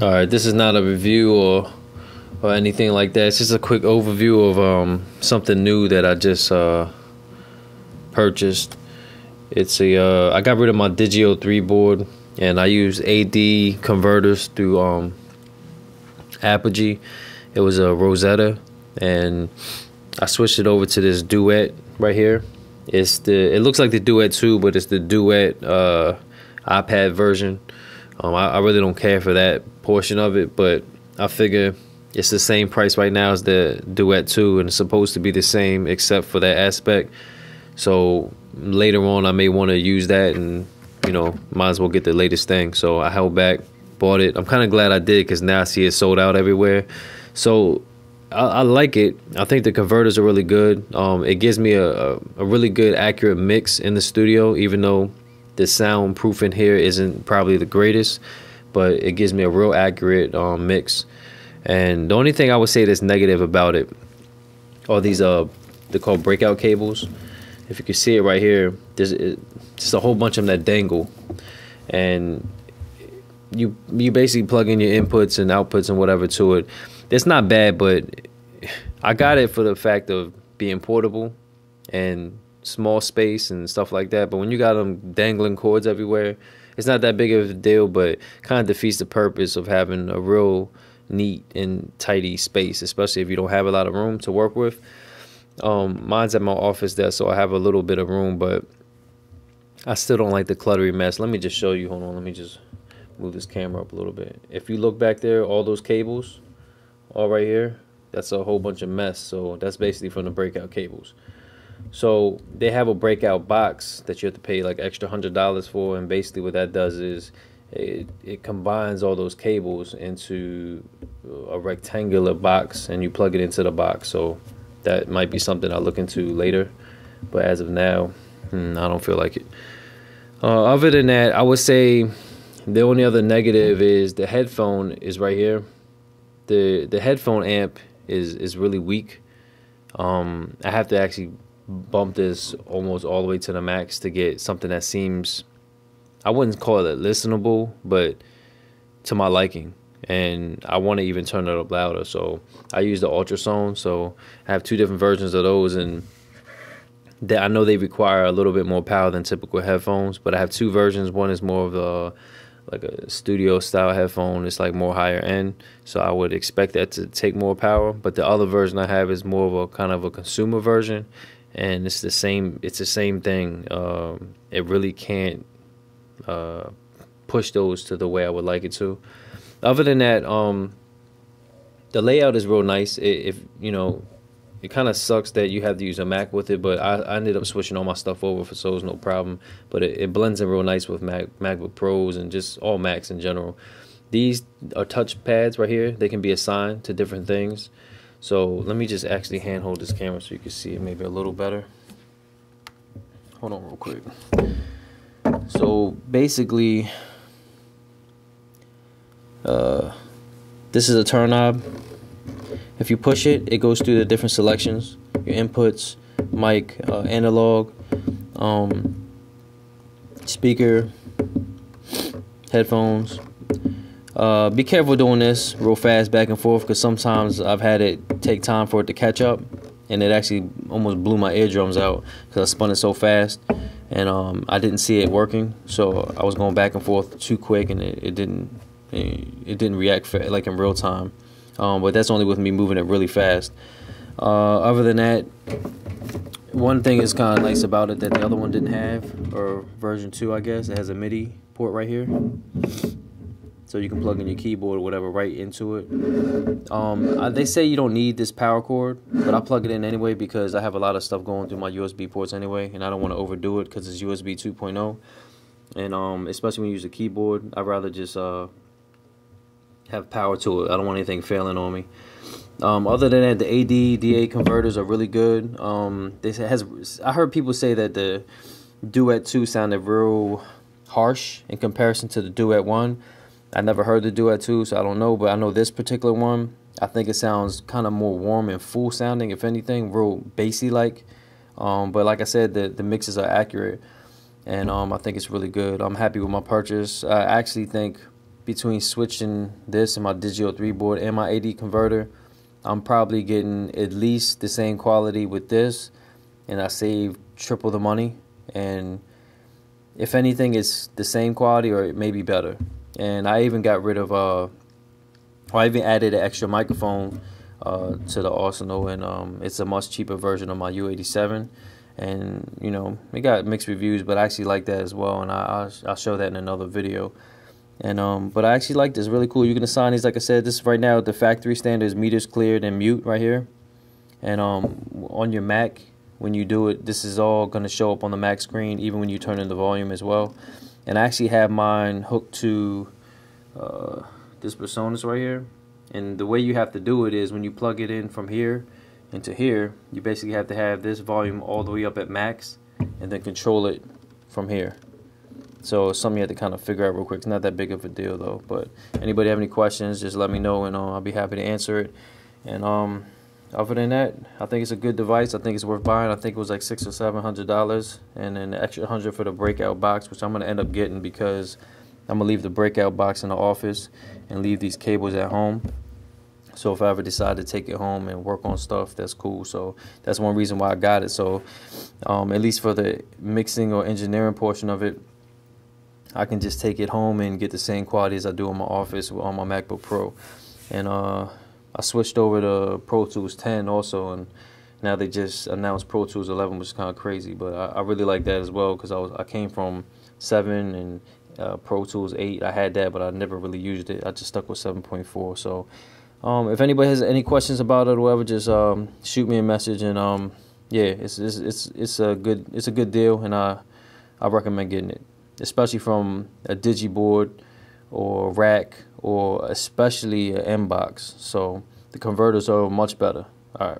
All right, this is not a review or anything like that. It's just a quick overview of something new that I just purchased. It's a I got rid of my Digio 3 board and I use AD converters through APOGEE. It was a Rosetta and I switched it over to this Duet right here. It looks like the Duet 2, but it's the Duet iPad version. I really don't care for that portion of it, but I figure it's the same price right now as the Duet 2, and it's supposed to be the same except for that aspect. So later on, I may want to use that, and might as well get the latest thing. So I held back, bought it. I'm kind of glad I did because now I see it sold out everywhere. So I like it. I think the converters are really good. It gives me a really good, accurate mix in the studio, even though the soundproof in here isn't probably the greatest, but it gives me a real accurate mix. And the only thing I would say that's negative about it are these they're called Breakout cables. If you can see it right here, there's just a whole bunch of them that dangle, and you basically plug in your inputs and outputs and whatever to it. It's not bad, but I got it for the fact of being portable and small space and stuff like that. But when you got them dangling cords everywhere, it's not that big of a deal, but kind of defeats the purpose of having a real neat and tidy space, especially if you don't have a lot of room to work with. Mine's at my office there, so I have a little bit of room, but I still don't like the cluttery mess. Let me just show you. Hold on, let me just move this camera up a little bit. If you look back there, all those cables, all right here, that's a whole bunch of mess. So that's basically from the Breakout cables. So they have a Breakout box that you have to pay like extra $100 for, and basically what that does is it combines all those cables into a rectangular box, and you plug it into the box. So that might be something I'll look into later, but as of now, I don't feel like it. Other than that, I would say the only other negative is the headphone is right here. The headphone amp is really weak. I have to actually bump this almost all the way to the max to get something that seems, I wouldn't call it listenable, but to my liking. And I want to even turn it up louder. So I use the Ultrasones. So I have two different versions of those, and I know they require a little bit more power than typical headphones, but I have two versions. One is more of the like a studio style headphone. It's like more higher end, so I would expect that to take more power. But the other version I have is more of a kind of a consumer version, and it's the same thing. It really can't push those to the way I would like it to. Other than that, the layout is real nice. It kind of sucks that you have to use a Mac with it, but I ended up switching all my stuff over, so it's no problem. But it blends in real nice with MacBook Pros and just all Macs in general. These are touch pads right here. They can be assigned to different things. So let me just actually hand hold this camera so you can see it maybe a little better. Hold on real quick. So basically, this is a turn knob. If you push it, it goes through the different selections, your inputs, mic, analog, speaker, headphones. Be careful doing this real fast back and forth, because sometimes I've had it take time for it to catch up, and it actually almost blew my eardrums out because I spun it so fast, and I didn't see it working, so I was going back and forth too quick, and it didn't react like in real time. But that's only with me moving it really fast. Other than that, one thing is kind of nice about it that the other one didn't have, or version 2, I guess. It has a MIDI port right here, so you can plug in your keyboard or whatever right into it. They say you don't need this power cord, but I plug it in anyway because I have a lot of stuff going through my USB ports anyway, and I don't want to overdo it because it's USB 2.0. And especially when you use a keyboard, I'd rather just have power to it. I don't want anything failing on me. Other than that, the AD DA converters are really good. I heard people say that the Duet 2 sounded real harsh in comparison to the Duet 1. I never heard the Duet 2, so I don't know, but I know this particular one, I think it sounds kind of more warm and full sounding, if anything, real bassy like. But like I said, the mixes are accurate, and I think it's really good. I'm happy with my purchase. I actually think between switching this and my Digio 3 board and my AD converter, I'm probably getting at least the same quality with this, and I save triple the money. And if anything, it's the same quality or it may be better. And I even got rid of I even added an extra microphone to the arsenal, and it's a much cheaper version of my U87. And you know, it got mixed reviews, but I actually like that as well, and I'll show that in another video. And but I actually like this, really cool. You can assign these, like I said, this right now the factory standard is meters cleared and mute right here. And on your Mac, when you do it, this is all going to show up on the Mac screen, even when you turn in the volume as well. And I actually have mine hooked to this Ultrasones right here. And the way you have to do it is when you plug it in from here into here, you basically have to have this volume all the way up at max and then control it from here. So it's something you have to kind of figure out real quick. It's not that big of a deal though. But anybody have any questions, just let me know, and I'll be happy to answer it. And other than that, I think it's a good device. I think it's worth buying. I think it was like $600 or $700, and then the extra $100 for the Breakout box, which I'm gonna end up getting because I'm gonna leave the Breakout box in the office and leave these cables at home. So if I ever decide to take it home and work on stuff, that's cool. So that's one reason why I got it. So at least for the mixing or engineering portion of it, I can just take it home and get the same quality as I do in my office on my MacBook Pro. And I switched over to Pro Tools 10 also, and now they just announced Pro Tools 11, which is kind of crazy. But I really like that as well, because I came from 7 and Pro Tools 8. I had that, but I never really used it. I just stuck with 7.4. So if anybody has any questions about it or whatever, just shoot me a message. And yeah, it's a good deal, and I recommend getting it, especially from a digi board or rack, or especially an M box. So the converters are much better. All right.